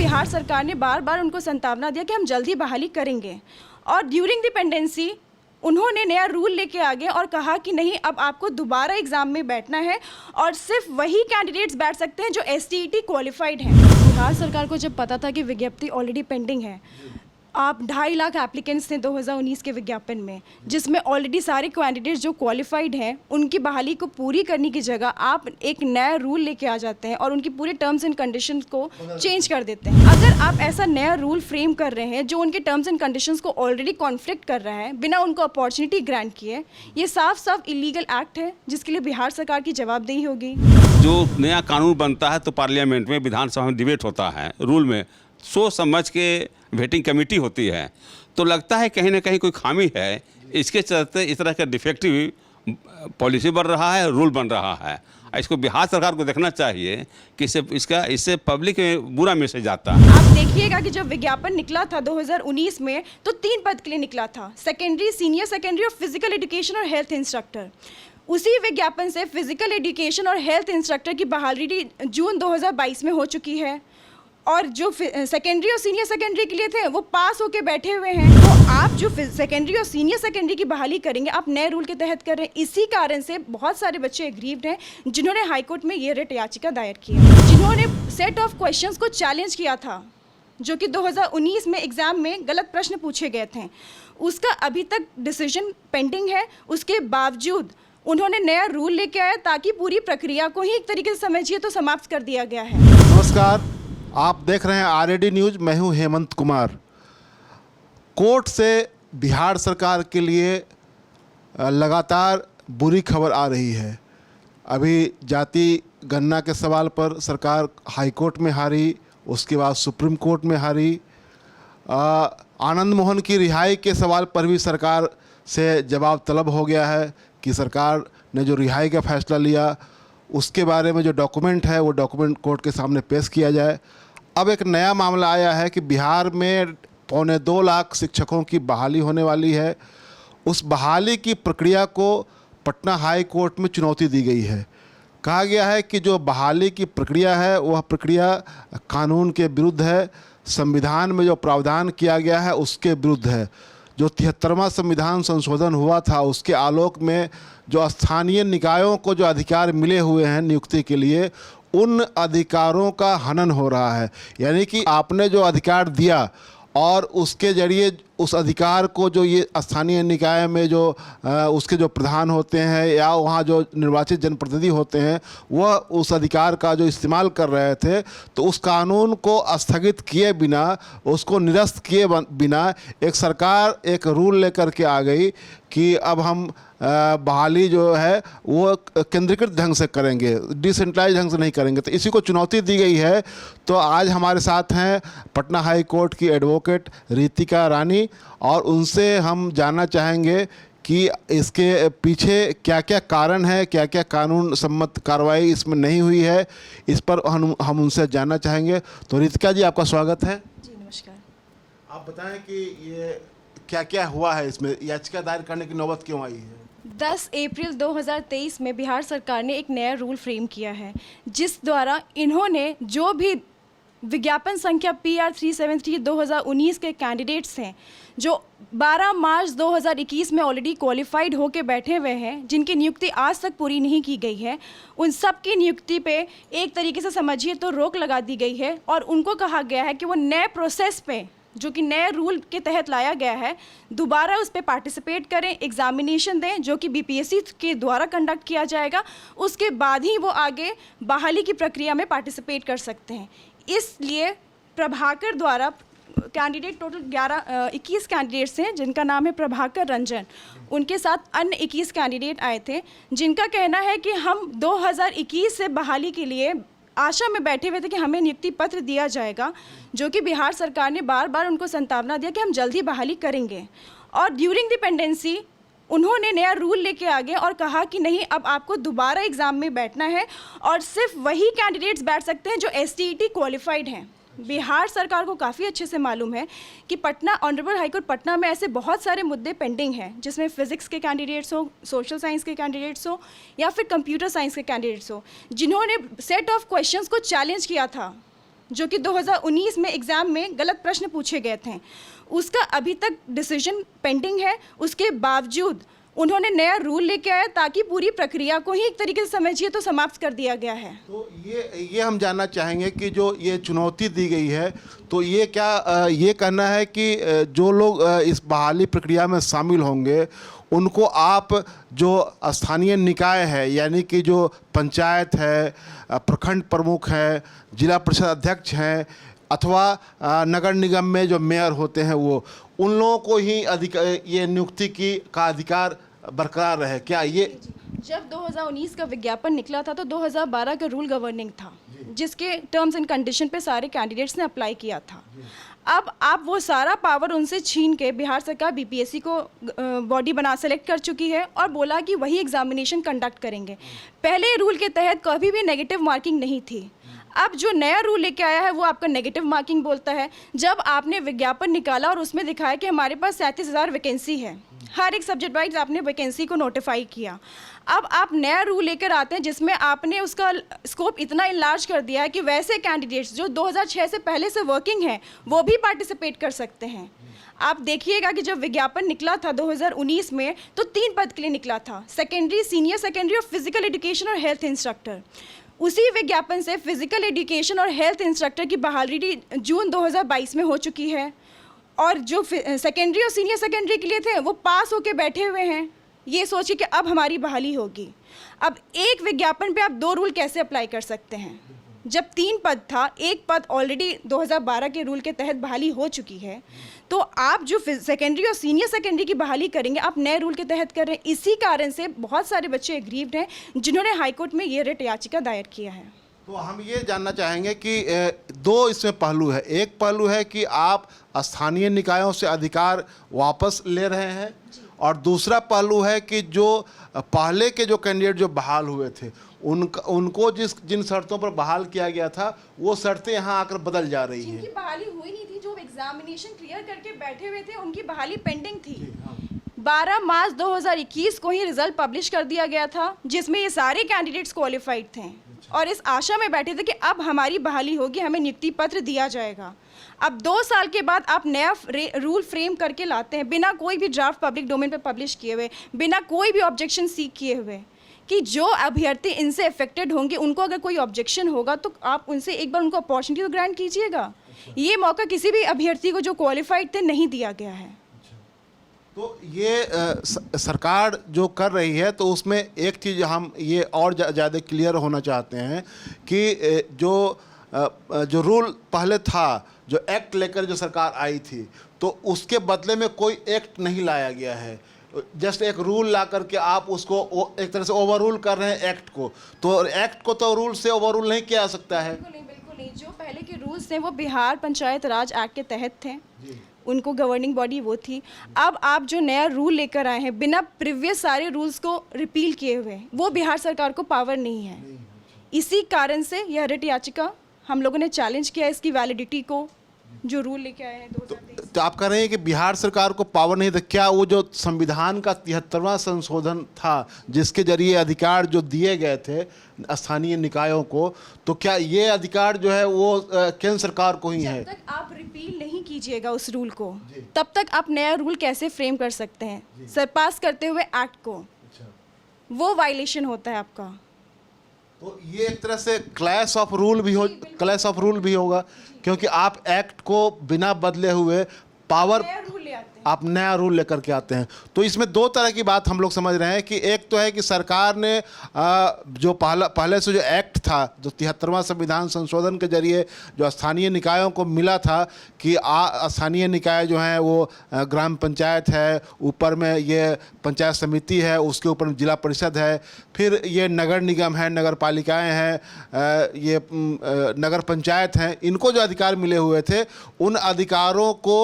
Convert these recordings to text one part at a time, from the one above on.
बिहार सरकार ने बार बार उनको संतावना दिया कि हम जल्दी बहाली करेंगे, और ड्यूरिंग द पेंडेंसी उन्होंने नया रूल लेके आ गए और कहा कि नहीं, अब आपको दोबारा एग्ज़ाम में बैठना है और सिर्फ वही कैंडिडेट्स बैठ सकते हैं जो STET क्वालिफाइड हैं। बिहार सरकार को जब पता था कि विज्ञप्ति ऑलरेडी पेंडिंग है, आप 2.5 लाख एप्लीकेंट्स थे 2019 के विज्ञापन में, जिसमें ऑलरेडी सारे कैंडिडेट्स जो क्वालिफाइड हैं उनकी बहाली को पूरी करने की जगह आप एक नया रूल लेके आ जाते हैं और उनकी पूरे टर्म्स एंड कंडीशंस को चेंज कर देते हैं। अगर आप ऐसा नया रूल फ्रेम कर रहे हैं जो उनके टर्म्स एंड कंडीशंस को ऑलरेडी कॉन्फ्लिक्ट कर रहा है बिना उनको अपॉर्चुनिटी ग्रांट किए, ये साफ साफ इलीगल एक्ट है जिसके लिए बिहार सरकार की जवाबदेही होगी। जो नया कानून बनता है तो पार्लियामेंट में, विधानसभा में डिबेट होता है, रूल में सोच समझ के वेटिंग कमेटी होती है, तो लगता है कहीं ना कहीं कोई खामी है। इसके चलते इस तरह का डिफेक्टिव पॉलिसी बन रहा है, रूल बन रहा है। इसको बिहार सरकार को देखना चाहिए कि इससे पब्लिक में बुरा मैसेज आता है। आप देखिएगा कि जब विज्ञापन निकला था 2019 में तो 3 पद के लिए निकला था, सेकेंडरी, सीनियर सेकेंडरी और फिजिकल एजुकेशन और हेल्थ इंस्ट्रक्टर। उसी विज्ञापन से फिजिकल एजुकेशन और हेल्थ इंस्ट्रक्टर की बहाली जून 2022 में हो चुकी है, और जो सेकेंडरी और सीनियर सेकेंडरी के लिए थे वो पास होके बैठे हुए हैं। तो आप जो सेकेंडरी और सीनियर सेकेंडरी की बहाली करेंगे, आप नए रूल के तहत कर रहे हैं। इसी कारण से बहुत सारे बच्चे एग्रीव्ड हैं जिन्होंने हाईकोर्ट में ये रिट याचिका दायर की है, जिन्होंने सेट ऑफ क्वेश्चंस को चैलेंज किया था जो कि 2019 में एग्ज़ाम में गलत प्रश्न पूछे गए थे। उसका अभी तक डिसीजन पेंडिंग है। उसके बावजूद उन्होंने नया रूल लेके आया ताकि पूरी प्रक्रिया को ही एक तरीके से समझिए तो समाप्त कर दिया गया है। नमस्कार, आप देख रहे हैं RAD न्यूज़। मैं हूं हेमंत कुमार। कोर्ट से बिहार सरकार के लिए लगातार बुरी खबर आ रही है। अभी जाति गणना के सवाल पर सरकार हाई कोर्ट में हारी, उसके बाद सुप्रीम कोर्ट में हारी। आनंद मोहन की रिहाई के सवाल पर भी सरकार से जवाब तलब हो गया है कि सरकार ने जो रिहाई का फैसला लिया उसके बारे में जो डॉक्यूमेंट है वो डॉक्यूमेंट कोर्ट के सामने पेश किया जाए। अब एक नया मामला आया है कि बिहार में 2.25 लाख शिक्षकों की बहाली होने वाली है। उस बहाली की प्रक्रिया को पटना हाई कोर्ट में चुनौती दी गई है। कहा गया है कि जो बहाली की प्रक्रिया है वह प्रक्रिया कानून के विरुद्ध है, संविधान में जो प्रावधान किया गया है उसके विरुद्ध है। जो 73वां संविधान संशोधन हुआ था उसके आलोक में जो स्थानीय निकायों को जो अधिकार मिले हुए हैं नियुक्ति के लिए, उन अधिकारों का हनन हो रहा है। यानी कि आपने जो अधिकार दिया और उसके जरिए उस अधिकार को जो ये स्थानीय निकाय में जो उसके जो प्रधान होते हैं या वहाँ जो निर्वाचित जनप्रतिनिधि होते हैं वह उस अधिकार का जो इस्तेमाल कर रहे थे, तो उस कानून को स्थगित किए बिना, उसको निरस्त किए बिना एक सरकार एक रूल लेकर के आ गई कि अब हम बहाली जो है वो केंद्रीकृत ढंग से करेंगे, डिसेंट्रलाइज ढंग से नहीं करेंगे। तो इसी को चुनौती दी गई है। तो आज हमारे साथ हैं पटना हाई कोर्ट की एडवोकेट रितिका रानी, और उनसे हम जानना चाहेंगे कि इसके पीछे क्या क्या कारण है, क्या क्या कानून सम्मत कार्रवाई इसमें नहीं हुई है, इस पर हम उनसे जानना चाहेंगे। तो रितिका जी, आपका स्वागत है। जी नमस्कार। आप बताएं कि ये क्या क्या हुआ है, इसमें याचिका दायर करने की नौबत क्यों आई है? 10 अप्रैल 2023 में बिहार सरकार ने एक नया रूल फ्रेम किया है जिस द्वारा इन्होंने जो भी विज्ञापन संख्या PR 373 2019 के कैंडिडेट्स हैं जो 12 मार्च 2021 में ऑलरेडी क्वालिफाइड होके बैठे हुए हैं, जिनकी नियुक्ति आज तक पूरी नहीं की गई है, उन सब की नियुक्ति पे एक तरीके से समझिए तो रोक लगा दी गई है। और उनको कहा गया है कि वो नए प्रोसेस पे जो कि नए रूल के तहत लाया गया है दोबारा उस पर पार्टिसिपेट करें, एग्जामिनेशन दें जो कि BPSC के द्वारा कंडक्ट किया जाएगा। उसके बाद ही वो आगे बहाली की प्रक्रिया में पार्टिसिपेट कर सकते हैं। इसलिए प्रभाकर द्वारा कैंडिडेट टोटल 21 कैंडिडेट्स हैं जिनका नाम है प्रभाकर रंजन, उनके साथ अन्य 21 कैंडिडेट आए थे जिनका कहना है कि हम 2021 से बहाली के लिए आशा में बैठे हुए थे कि हमें नियुक्ति पत्र दिया जाएगा, जो कि बिहार सरकार ने बार बार उनको संतावना दिया कि हम जल्दी बहाली करेंगे। और ड्यूरिंग द पेंडेंसी उन्होंने नया रूल लेके आ गए और कहा कि नहीं, अब आपको दोबारा एग्ज़ाम में बैठना है और सिर्फ वही कैंडिडेट्स बैठ सकते हैं जो STET क्वालिफाइड हैं। बिहार सरकार को काफ़ी अच्छे से मालूम है कि पटना ऑनरेबल हाईकोर्ट पटना में ऐसे बहुत सारे मुद्दे पेंडिंग हैं जिसमें फ़िज़िक्स के कैंडिडेट्स हो, सोशल साइंस के कैंडिडेट्स हो या फिर कंप्यूटर साइंस के कैंडिडेट्स हो, जिन्होंने सेट ऑफ क्वेश्चंस को चैलेंज किया था जो कि 2019 में एग्ज़ाम में गलत प्रश्न पूछे गए थे, उसका अभी तक डिसीजन पेंडिंग है। उसके बावजूद उन्होंने नया रूल लेके आया ताकि पूरी प्रक्रिया को ही एक तरीके से समझिए तो समाप्त कर दिया गया है। तो ये हम जानना चाहेंगे कि जो ये चुनौती दी गई है, तो ये क्या ये कहना है कि जो लोग इस बहाली प्रक्रिया में शामिल होंगे उनको आप जो स्थानीय निकाय है, यानी कि जो पंचायत है, प्रखंड प्रमुख है, जिला परिषद अध्यक्ष हैं, अथवा नगर निगम में जो मेयर होते हैं, वो उन लोगों को ही ये नियुक्ति का अधिकार बरकरार रहे क्या? ये जब 2019 का विज्ञापन निकला था तो 2012 का रूल गवर्निंग था, जिसके टर्म्स एंड कंडीशन पे सारे कैंडिडेट्स ने अप्लाई किया था। अब आप वो सारा पावर उनसे छीन के बिहार सरकार बीपीएससी को बॉडी बना सेलेक्ट कर चुकी है और बोला कि वही एग्जामिनेशन कंडक्ट करेंगे। पहले रूल के तहत कभी भी नेगेटिव मार्किंग नहीं थी। अब जो नया रूल लेके आया है वो आपका नेगेटिव मार्किंग बोलता है। जब आपने विज्ञापन निकाला और उसमें दिखाया कि हमारे पास 37,000 वैकेंसी है, हर एक सब्जेक्ट वाइज आपने वैकेंसी को नोटिफाई किया। अब आप नया रूल लेकर आते हैं जिसमें आपने उसका स्कोप इतना इनलार्ज कर दिया है कि वैसे कैंडिडेट्स जो 2006 से पहले से वर्किंग हैं वो भी पार्टिसिपेट कर सकते हैं। आप देखिएगा कि जब विज्ञापन निकला था 2019 में तो 3 पद के लिए निकला था, सेकेंडरी, सीनियर सेकेंडरी और फिजिकल एजुकेशन और हेल्थ इंस्ट्रक्टर। उसी विज्ञापन से फिजिकल एजुकेशन और हेल्थ इंस्ट्रक्टर की बहाली जून 2022 में हो चुकी है और जो सेकेंडरी और सीनियर सेकेंडरी के लिए थे वो पास होके बैठे हुए हैं। ये सोचिए कि अब हमारी बहाली होगी। अब एक विज्ञापन पे आप 2 रूल कैसे अप्लाई कर सकते हैं? जब 3 पद था, एक पद ऑलरेडी 2012 के रूल के तहत बहाली हो चुकी है, तो आप जो सेकेंडरी और सीनियर सेकेंडरी की बहाली करेंगे आप नए रूल के तहत कर रहे हैं। इसी कारण से बहुत सारे बच्चे एग्रीव्ड हैं जिन्होंने हाईकोर्ट में ये रिट याचिका दायर किया है। तो हम ये जानना चाहेंगे कि 2 इसमें पहलू है। एक पहलू है कि आप स्थानीय निकायों से अधिकार वापस ले रहे हैं और दूसरा पहलू है कि जो पहले के जो कैंडिडेट जो बहाल हुए थे उनको जिन शर्तों पर बहाल किया गया था वो शर्तें यहाँ आकर बदल जा रही हैं। जिनकी बहाली हुई नहीं थी, जो एग्जामिनेशन क्लियर करके बैठे हुए थे, उनकी बहाली पेंडिंग थी। 12 मार्च 2021 को ही रिजल्ट पब्लिश कर दिया गया था जिसमें ये सारे कैंडिडेट्स क्वालिफाइड थे और इस आशा में बैठे थे कि अब हमारी बहाली होगी, हमें नियुक्ति पत्र दिया जाएगा। अब 2 साल के बाद आप नया रूल फ्रेम करके लाते हैं बिना कोई भी ड्राफ्ट पब्लिक डोमेन पे पब्लिश किए हुए, बिना कोई भी ऑब्जेक्शन सीक किए हुए कि जो अभ्यर्थी इनसे अफेक्टेड होंगे उनको अगर कोई ऑब्जेक्शन होगा तो आप उनसे एक बार उनको अपॉर्चुनिटी तो ग्रांट कीजिएगा। ये मौका किसी भी अभ्यर्थी को जो क्वालिफाइड थे नहीं दिया गया है। तो ये सरकार जो कर रही है तो उसमें एक चीज़ हम ये और ज़्यादा क्लियर होना चाहते हैं कि जो रूल पहले था, जो एक्ट लेकर जो सरकार आई थी, तो उसके बदले में कोई एक्ट नहीं लाया गया है। जस्ट एक रूल ला करके आप उसको एक तरह से ओवर रूल कर रहे हैं एक्ट को। तो एक्ट को तो रूल से ओवर रूल नहीं किया जा सकता है। बिल्कुल नहीं। जो पहले के रूल्स थे वो बिहार पंचायत राज एक्ट के तहत थे, उनको गवर्निंग बॉडी वो थी। अब आप जो नया रूल लेकर आए हैं बिना प्रीवियस सारे रूल्स को रिपील किए हुए, वो बिहार सरकार को पावर नहीं है। इसी कारण से यह रिट याचिका हम लोगों ने चैलेंज किया, इसकी वैलिडिटी को, जो रूल लेके आए हैं 2023। तो आप कह रहे हैं कि बिहार सरकार को पावर नहीं था। क्या वो जो संविधान का 73वां संशोधन था जिसके जरिए अधिकार जो दिए गए थे स्थानीय निकायों को, तो क्या ये अधिकार जो है वो केंद्र सरकार को ही है? जब तक आप रिपील नहीं कीजिएगा उस रूल को तब तक आप नया रूल कैसे फ्रेम कर सकते हैं? सरपास करते हुए एक्ट को, वो वायलेशन होता है आपका। तो ये एक तरह से क्लैश ऑफ रूल भी होगा क्योंकि आप एक्ट को बिना बदले हुए पावर आप नया रूल लेकर के आते हैं। तो इसमें 2 तरह की बात हम लोग समझ रहे हैं कि एक तो है कि सरकार ने जो पहले से जो एक्ट था, जो 73वां संविधान संशोधन के जरिए जो स्थानीय निकायों को मिला था कि स्थानीय निकाय जो हैं वो ग्राम पंचायत है, ऊपर में ये पंचायत समिति है, उसके ऊपर जिला परिषद है, फिर ये नगर निगम है, नगर पालिकाएँ हैं, ये नगर पंचायत हैं, इनको जो अधिकार मिले हुए थे उन अधिकारों को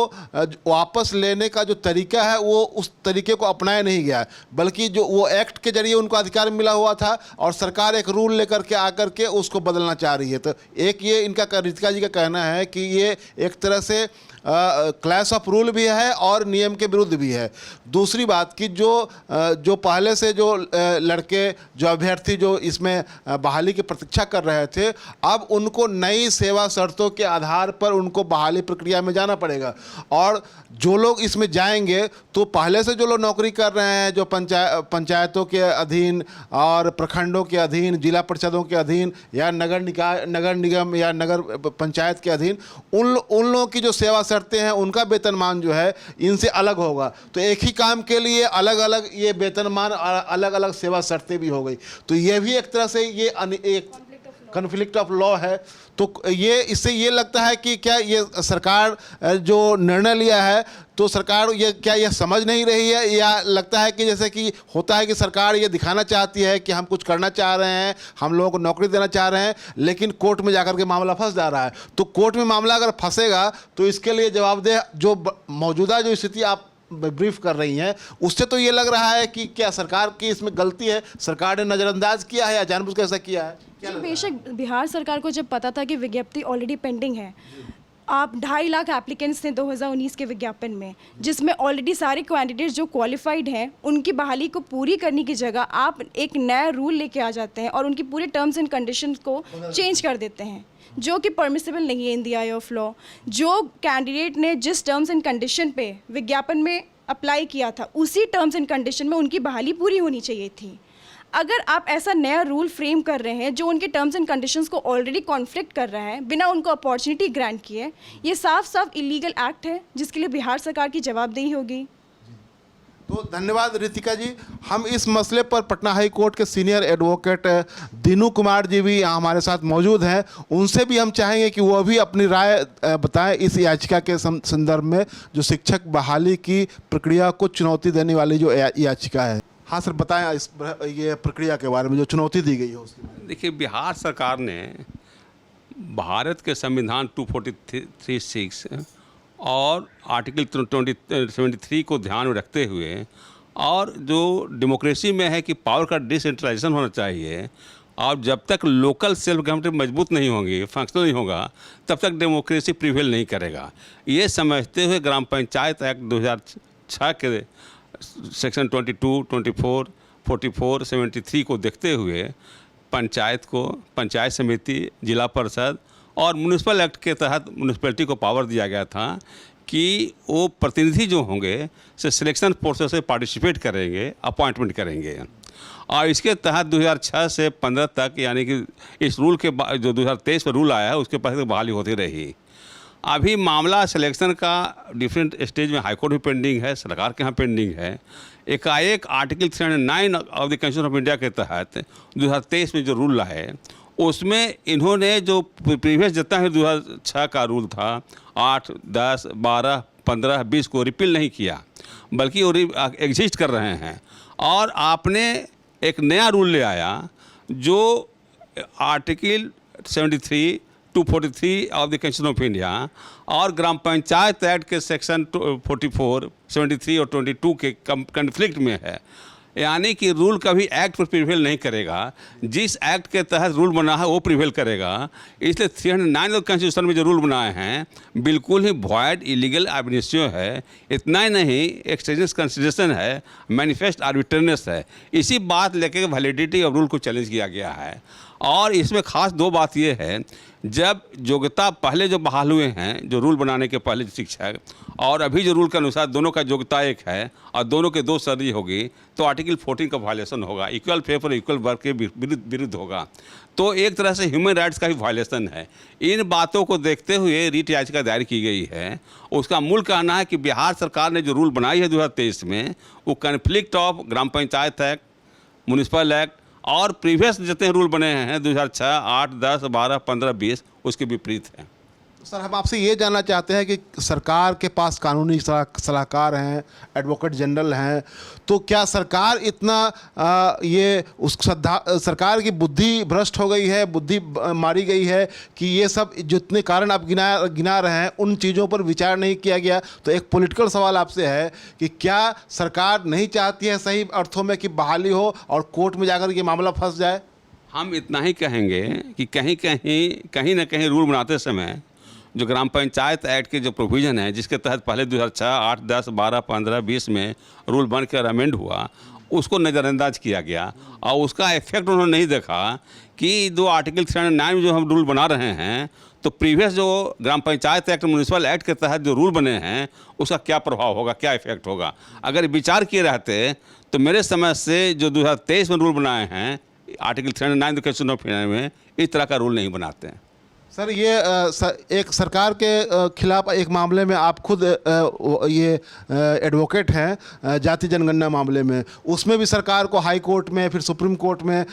वापस लेने का जो तरीका है वो उस तरीके को अपनाया नहीं गया है, बल्कि जो वो एक्ट के जरिए उनको अधिकार मिला हुआ था और सरकार एक रूल लेकर के आकर के उसको बदलना चाह रही है। तो एक ये इनका रितिका जी का कहना है कि ये एक तरह से क्लैश ऑफ रूल भी है और नियम के विरुद्ध भी है। दूसरी बात कि जो पहले से जो लड़के जो अभ्यर्थी जो इसमें बहाली की प्रतीक्षा कर रहे थे, अब उनको नई सेवा शर्तों के आधार पर उनको बहाली प्रक्रिया में जाना पड़ेगा। और जो लोग इसमें जाएंगे तो पहले से जो लोग नौकरी कर रहे हैं, जो पंचायतों के अधीन और प्रखंडों के अधीन, जिला परिषदों के अधीन या नगर निगम या नगर पंचायत के अधीन, उन लोगों की जो सेवा शर्तें हैं उनका वेतनमान जो है इनसे अलग होगा। तो एक ही काम के लिए अलग अलग ये वेतनमान, अलग अलग सेवा शर्तें भी हो गई। तो ये भी एक तरह से ये एक कन्फ्लिक्ट ऑफ लॉ है। तो ये इससे ये लगता है कि क्या ये सरकार जो निर्णय लिया है तो सरकार ये समझ नहीं रही है, या लगता है कि जैसे कि होता है कि सरकार ये दिखाना चाहती है कि हम कुछ करना चाह रहे हैं, हम लोगों को नौकरी देना चाह रहे हैं, लेकिन कोर्ट में जाकर के मामला फंस जा रहा है। तो कोर्ट में मामला अगर फंसेगा तो इसके लिए जवाबदेह जो मौजूदा जो स्थिति आप ब्रीफ कर रही हैं उससे तो ये लग रहा है कि क्या सरकार की इसमें गलती है, सरकार ने नज़रअंदाज किया है या जानबूझ के ऐसा किया है? जी, बेशक बिहार सरकार को जब पता था कि विज्ञप्ति ऑलरेडी पेंडिंग है, आप 2.5 लाख एप्लीकेंट्स थे 2019 के विज्ञापन में, जिसमें ऑलरेडी सारे कैंडिडेट्स जो क्वालिफाइड हैं उनकी बहाली को पूरी करने की जगह आप एक नया रूल लेके आ जाते हैं और उनकी पूरे टर्म्स एंड कंडीशंस को चेंज कर देते हैं, जो कि परमिसिबल नहीं है in the I of law. जो कैंडिडेट ने जिस टर्म्स एंड कंडीशन पे विज्ञापन में अप्लाई किया था उसी टर्म्स एंड कंडीशन में उनकी बहाली पूरी होनी चाहिए थी। अगर आप ऐसा नया रूल फ्रेम कर रहे हैं जो उनके टर्म्स एंड कंडीशंस को ऑलरेडी कॉन्फ्लिक्ट कर रहा है बिना उनको अपॉर्चुनिटी ग्रांट किए, ये साफ साफ इलीगल एक्ट है जिसके लिए बिहार सरकार की जवाबदेही होगी। तो धन्यवाद रितिका जी। हम इस मसले पर पटना हाई कोर्ट के सीनियर एडवोकेट दीनू कुमार जी भी यहाँ हमारे साथ मौजूद हैं, उनसे भी हम चाहेंगे कि वह भी अपनी राय बताएं इस याचिका के संदर्भ में, जो शिक्षक बहाली की प्रक्रिया को चुनौती देने वाली जो याचिका है। हाँ सर, बताएं इस ये प्रक्रिया के बारे में जो चुनौती दी गई है उसके बारे में। देखिए, बिहार सरकार ने भारत के संविधान 243(6) और आर्टिकल 73 को ध्यान में रखते हुए, और जो डेमोक्रेसी में है कि पावर का डिसेंट्रलाइजेशन होना चाहिए, और जब तक लोकल सेल्फ गवर्नमेंट मजबूत नहीं होंगी, फंक्शनल नहीं होगा, तब तक डेमोक्रेसी प्रिवेल नहीं करेगा। ये समझते हुए ग्राम पंचायत एक्ट 2006 के सेक्शन 22, 24, 44, 73 को देखते हुए पंचायत को, पंचायत समिति, जिला परिषद और म्यूनिसिपल एक्ट के तहत म्यूनिसिपैलिटी को पावर दिया गया था कि वो प्रतिनिधि जो होंगे से सिलेक्शन प्रोसेस से पार्टिसिपेट करेंगे, अपॉइंटमेंट करेंगे। और इसके तहत 2006 से 15 तक, यानी कि इस रूल के बाद जो 2023 में रूल आया है उसके पहले बहाली होती रही। अभी मामला सिलेक्शन का डिफरेंट स्टेज में हाईकोर्ट में पेंडिंग है, सरकार के यहाँ पेंडिंग है। एकाएक article 309 of the constitution of India के तहत 2023 में जो रूल लाए उसमें इन्होंने जो प्रीवियस जितना है 2006 का रूल था 8, 10, 12, 15, 20 को रिपील नहीं किया, बल्कि वो एग्जिस्ट कर रहे हैं। और आपने एक नया रूल ले आया जो article 73, 243 of the constitution of India और ग्राम पंचायत एक्ट के सेक्शन 44, 73 और 22 के कन्फ्लिक्ट में है। यानी कि रूल कभी एक्ट पर प्रिवेल नहीं करेगा, जिस एक्ट के तहत रूल बना है वो प्रिवेल करेगा। इसलिए 309 कॉन्स्टिट्यूशन में जो रूल बनाए हैं बिल्कुल ही वॉइड, इलीगल, ab initio है। इतना ही नहीं, एक्सटेंस कंसिडरेशन है, मैनिफेस्ट आर्बिट्रेरियसनेस है। इसी बात लेकर वैलिडिटी ऑफ रूल को चैलेंज किया गया है। और इसमें खास दो बात ये है, जब योग्यता पहले जो बहाल हुए हैं जो रूल बनाने के पहले शिक्षक, और अभी जो रूल के अनुसार दोनों का योग्यता एक है और दोनों के 2 सैलरी होगी, तो आर्टिकल 14 का वायलेशन होगा, equal pay for equal work के विरुद्ध होगा। तो एक तरह से ह्यूमन राइट्स का भी वायलेशन है। इन बातों को देखते हुए रीट याचिका दायर की गई है। उसका मूल कहना है कि बिहार सरकार ने जो रूल बनाई है 2023 में, वो conflict of gram panchayat act, municipal act और प्रीवियस जितने रूल बने हैं 2006, 8, 10, 12, 15, 20 उसके विपरीत है। सर, हम आपसे ये जानना चाहते हैं कि सरकार के पास कानूनी सलाहकार हैं, एडवोकेट जनरल हैं, तो क्या सरकार इतना ये उस सरकार की बुद्धि भ्रष्ट हो गई है, बुद्धि मारी गई है कि ये सब जितने कारण आप गिना रहे हैं उन चीज़ों पर विचार नहीं किया गया? तो एक पॉलिटिकल सवाल आपसे है कि क्या सरकार नहीं चाहती है सही अर्थों में कि बहाली हो और कोर्ट में जाकर ये मामला फंस जाए? हम इतना ही कहेंगे कि कहीं ना कहीं रूल बनाते समय जो ग्राम पंचायत एक्ट के जो प्रोविज़न है, जिसके तहत पहले 2006, 8, 10, 12, 15, 20 में रूल बन कर अमेंड हुआ, उसको नज़रअंदाज किया गया और उसका इफेक्ट उन्होंने नहीं देखा कि जो आर्टिकल 309 में जो हम रूल बना रहे हैं, तो प्रीवियस जो ग्राम पंचायत एक्ट, म्यूनिसिपल एक्ट के तहत जो रूल बने हैं उसका क्या प्रभाव होगा, क्या इफेक्ट होगा। अगर विचार किए रहते तो मेरे समझ से जो 2023 में रूल बनाए हैं आर्टिकल 309 क्वेश्चन ऑफ में, इस तरह का रूल नहीं बनाते हैं। सर, ये एक सरकार के खिलाफ एक मामले में आप खुद ये एडवोकेट हैं जाति जनगणना मामले में, उसमें भी सरकार को हाई कोर्ट में फिर सुप्रीम कोर्ट में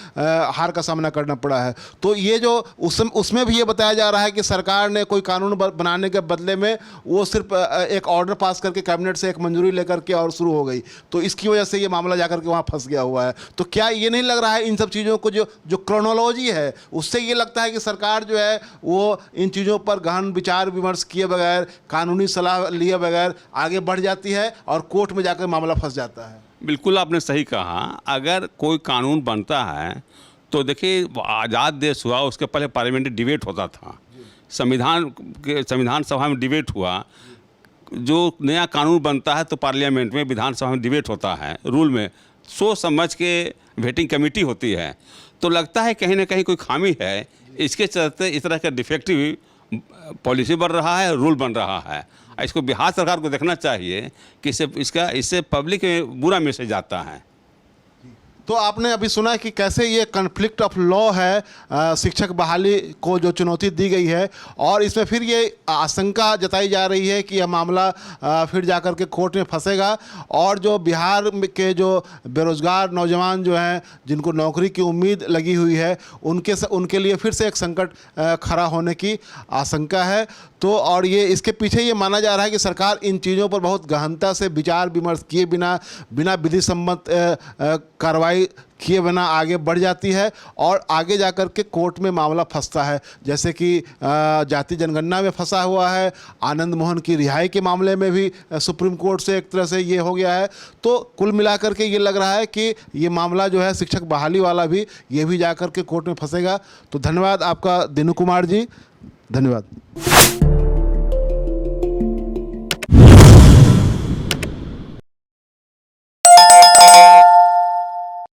हार का सामना करना पड़ा है। तो ये जो उसमें भी ये बताया जा रहा है कि सरकार ने कोई कानून बनाने के बदले में वो सिर्फ एक ऑर्डर पास करके कैबिनेट से एक मंजूरी लेकर के और शुरू हो गई, तो इसकी वजह से ये मामला जाकर के वहाँ फंस गया हुआ है। तो क्या ये नहीं लग रहा है इन सब चीज़ों को जो क्रोनोलॉजी है उससे ये लगता है कि सरकार जो है वो इन चीज़ों पर गहन विचार विमर्श किए बगैर, कानूनी सलाह लिए बगैर आगे बढ़ जाती है और कोर्ट में जाकर मामला फंस जाता है? बिल्कुल आपने सही कहा। अगर कोई कानून बनता है तो देखिए, आज़ाद देश हुआ, उसके पहले पार्लियामेंट्री डिबेट होता था, संविधान सभा में डिबेट हुआ। जो नया कानून बनता है तो पार्लियामेंट में, विधानसभा में डिबेट होता है, रूल में सोच समझ के वेटिंग कमेटी होती है। तो लगता है कहीं ना कहीं कोई खामी है, इसके चलते इस तरह का डिफेक्टिव पॉलिसी बन रहा है, रूल बन रहा है। इसको बिहार सरकार को देखना चाहिए कि इससे पब्लिक में बुरा मैसेज आता है। तो आपने अभी सुना कि कैसे ये कन्फ्लिक्ट ऑफ लॉ है, शिक्षक बहाली को जो चुनौती दी गई है, और इसमें फिर ये आशंका जताई जा रही है कि यह मामला फिर जाकर के कोर्ट में फंसेगा और जो बिहार के जो बेरोजगार नौजवान जो हैं, जिनको नौकरी की उम्मीद लगी हुई है, उनके लिए फिर से एक संकट खड़ा होने की आशंका है। तो और ये इसके पीछे ये माना जा रहा है कि सरकार इन चीज़ों पर बहुत गहनता से विचार विमर्श किए बिना विधि सम्मत कार्रवाई किए बिना आगे बढ़ जाती है और आगे जाकर के कोर्ट में मामला फंसता है, जैसे कि जाति जनगणना में फंसा हुआ है, आनंद मोहन की रिहाई के मामले में भी सुप्रीम कोर्ट से एक तरह से ये हो गया है। तो कुल मिलाकर के ये लग रहा है कि ये मामला जो है शिक्षक बहाली वाला भी, ये भी जाकर के कोर्ट में फंसेगा। तो धन्यवाद आपका दिनू कुमार जी, धन्यवाद।